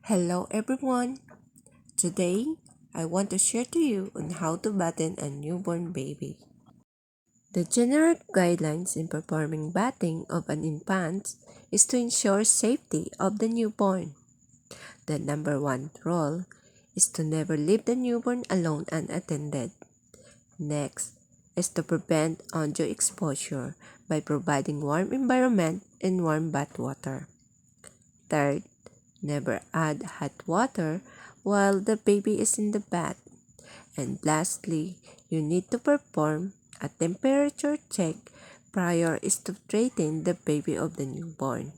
Hello everyone. Today, I want to share to you on how to batten a newborn baby. The general guidelines in performing bathing of an infant is to ensure safety of the newborn. The number one rule is to never leave the newborn alone unattended. Next is to prevent undue exposure by providing warm environment and warm bath water. Third, never add hot water while the baby is in the bath. And lastly, you need to perform a temperature check prior to treating the baby of the newborn.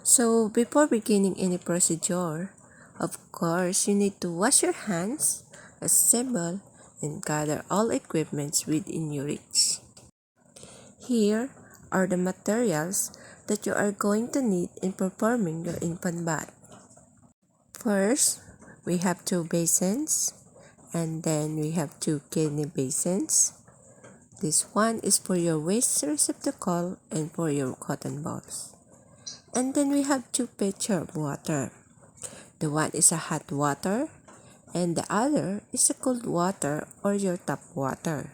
So before beginning any procedure, of course, you need to wash your hands, assemble, and gather all equipments within your reach. Here are the materials that you are going to need in performing your infant bath. First, we have two basins, and then we have two kidney basins. This one is for your waste receptacle and for your cotton balls. And then we have two pitchers of water. The one is a hot water, and the other is a cold water or your tap water.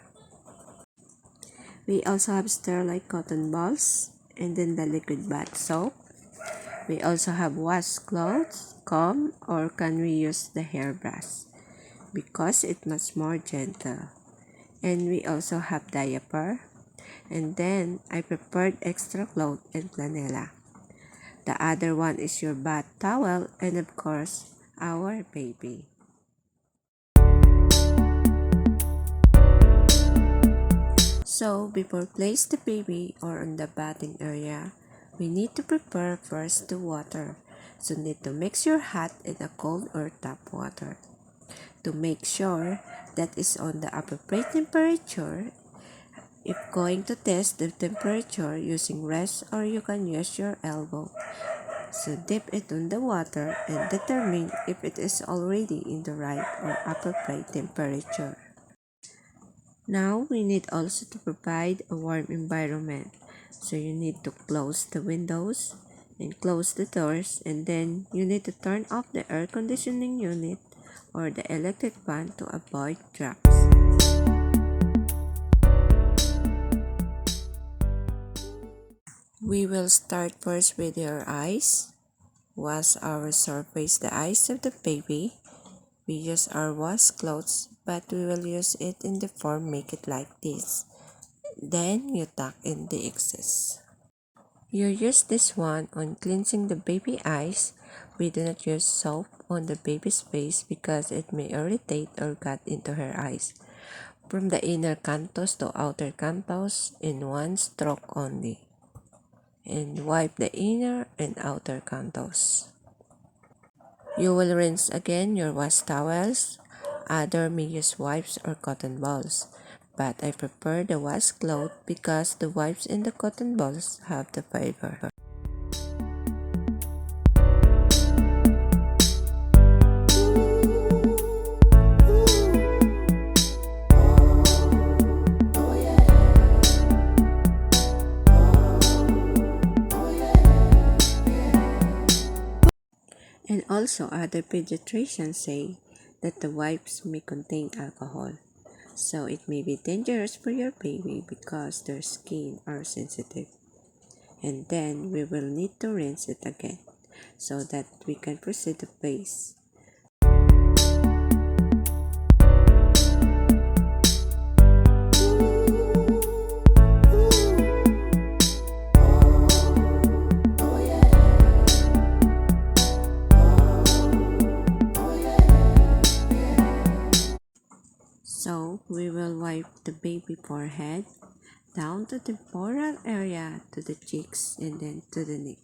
We also have sterilized cotton balls, and then the liquid bath soap. We also have washcloths, comb, or can we use the hairbrush because it's much more gentle. And we also have diaper. And then I prepared extra cloth and flanella. The other one is your bath towel and of course our baby. So before place the baby or on the bathing area, we need to prepare first the water. So need to mix your hot and a cold or tap water. To make sure that is on the appropriate temperature, if going to test the temperature using wrist or you can use your elbow. So dip it in the water and determine if it is already in the right or appropriate temperature. Now we need also to provide a warm environment. So you need to close the windows and close the doors, and then you need to turn off the air conditioning unit or the electric fan to avoid drafts. We will start first with your eyes. Wash our surface the eyes of the baby. We use our washcloths, but we will use it in the form make it like this. Then you tuck in the excess. You use this one on cleansing the baby eyes. We do not use soap on the baby's face because it may irritate or cut into her eyes. From the inner cantos to outer cantos in one stroke only. And wipe the inner and outer cantos. You will rinse again your wash towels. Other may use wipes or cotton balls, but I prefer the washcloth because the wipes and the cotton balls have the fiber. And also other pediatricians say that the wipes may contain alcohol, so it may be dangerous for your baby because their skin are sensitive. And then we will need to rinse it again so that we can proceed to place. So we will wipe the baby forehead down to the temporal area to the cheeks and then to the neck.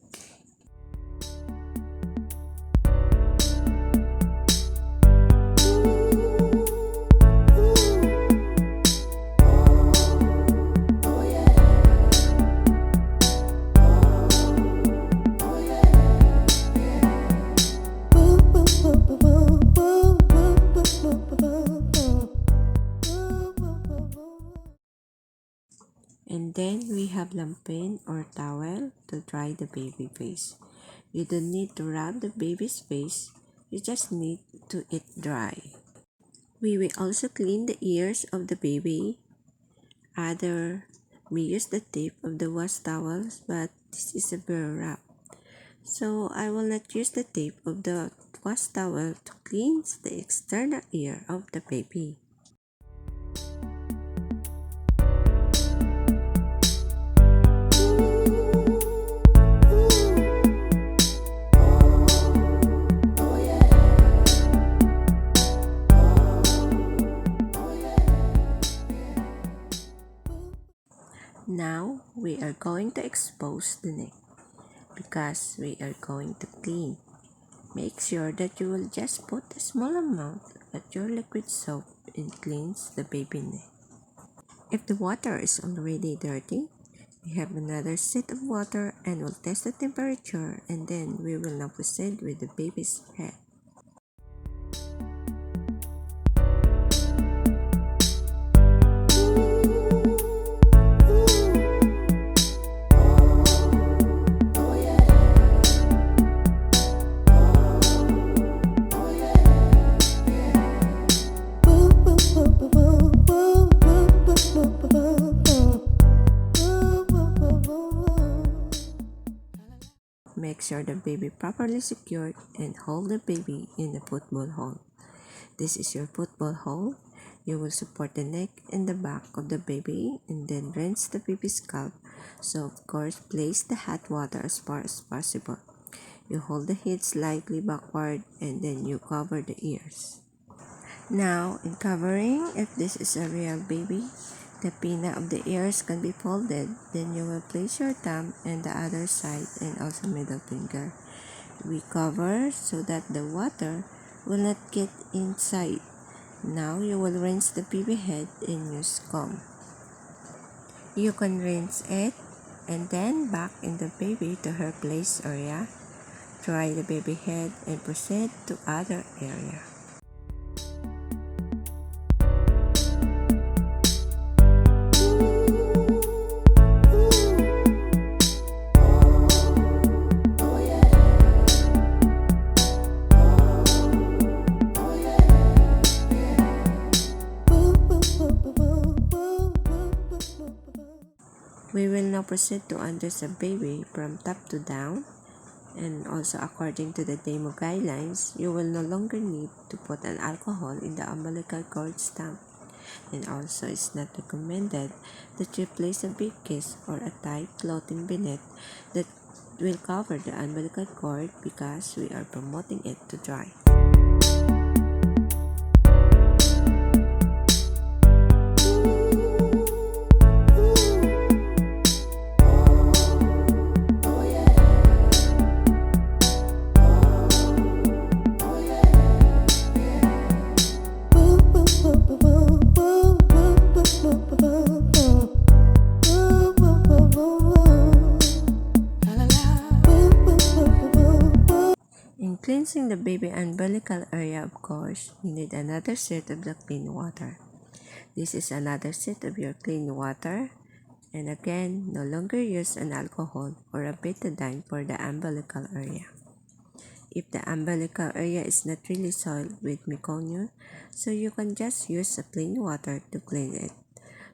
And then we have lampin or towel to dry the baby face. You don't need to rub the baby's face, you just need to it dry. We will also clean the ears of the baby. Other may use the tip of the wash towels, but this is a bare wrap. So I will not use the tip of the wash towel to cleanse the external ear of the baby. Now we are going to expose the neck because we are going to clean. Make sure that you will just put a small amount of your liquid soap and cleanse the baby neck. If the water is already dirty, we have another set of water and we'll test the temperature, and then we will now proceed with the baby's head. Make sure the baby properly secured and hold the baby in the football hole. This is your football hole. You will support the neck and the back of the baby and then rinse the baby's scalp. So of course, place the hot water as far as possible. You hold the head slightly backward and then you cover the ears. Now, in covering, if this is a real baby, the pinna of the ears can be folded. Then you will place your thumb and the other side and also middle finger. We cover so that the water will not get inside. Now you will rinse the baby head and use comb. You can rinse it and then back in the baby to her place area. Dry the baby head and proceed to other area. We will now proceed to undress the baby from top to down, and also according to the DEMO guidelines, you will no longer need to put an alcohol in the umbilical cord stump, and also it's not recommended that you place a briefcase or a tight clothing beneath that will cover the umbilical cord because we are promoting it to dry. In cleansing the baby umbilical area, of course, you need another set of the clean water. This is another set of your clean water. And again, no longer use an alcohol or a betadine for the umbilical area. If the umbilical area is not really soiled with meconium, so you can just use a plain water to clean it.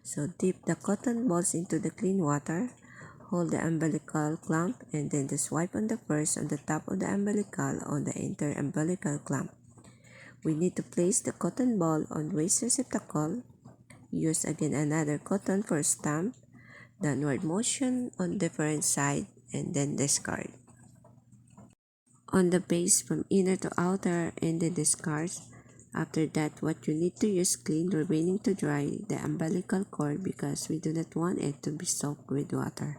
So dip the cotton balls into the clean water, hold the umbilical clamp, and then just wipe on the first on the top of the umbilical on the inter-umbilical clamp. We need to place the cotton ball on waste receptacle. Use again another cotton for stamp, downward motion on different side, and then discard. On the base from inner to outer and then discard. After that, what you need to use clean remaining to dry the umbilical cord because we do not want it to be soaked with water.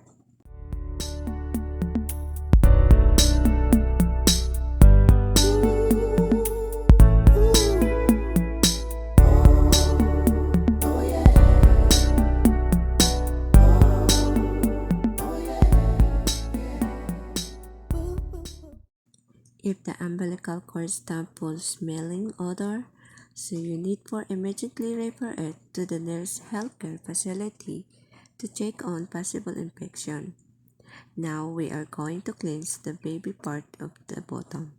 If the umbilical cord stump pulls smelling odor, so you need for immediately refer it to the nearest healthcare facility to check on possible infection. Now we are going to cleanse the baby part of the bottom.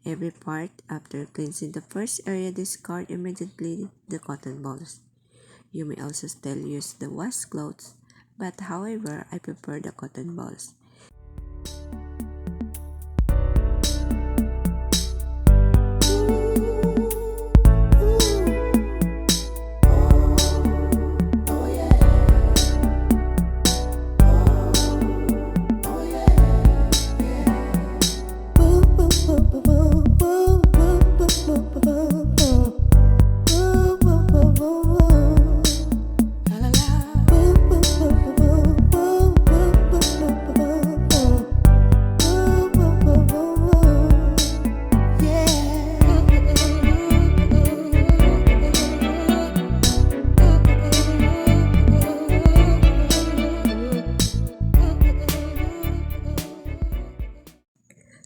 Every part, after cleansing the first area, discard immediately the cotton balls. You may also still use the washcloths, but however, I prefer the cotton balls.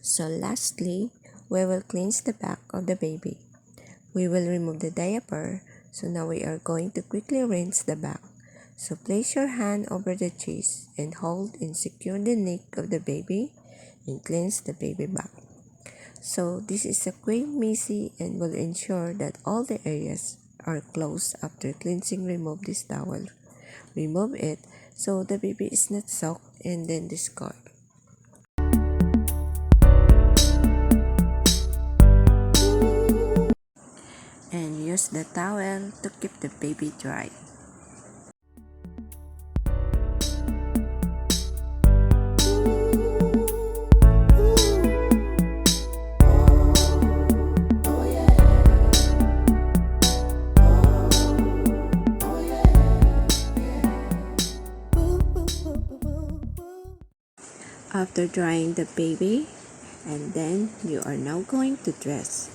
So lastly, we will cleanse the back of the baby. We will remove the diaper. So now we are going to quickly rinse the back. So place your hand over the chest and hold and secure the neck of the baby and cleanse the baby back. So this is a quick messy and will ensure that all the areas are closed after cleansing. Remove this towel. Remove it so the baby is not soaked and then discard. And use the towel to keep the baby dry. After drying the baby, and then you are now going to dress.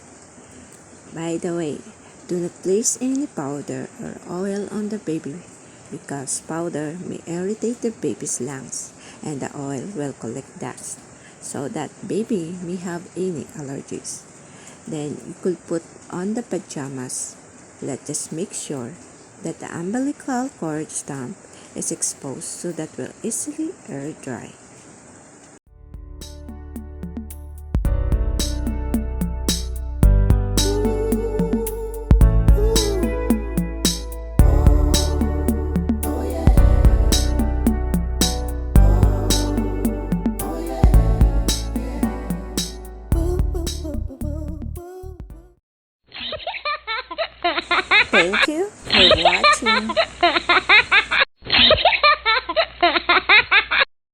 By the way, do not place any powder or oil on the baby because powder may irritate the baby's lungs and the oil will collect dust so that baby may have any allergies. Then you could put on the pajamas. Let's just make sure that the umbilical cord stump is exposed so that will easily air dry.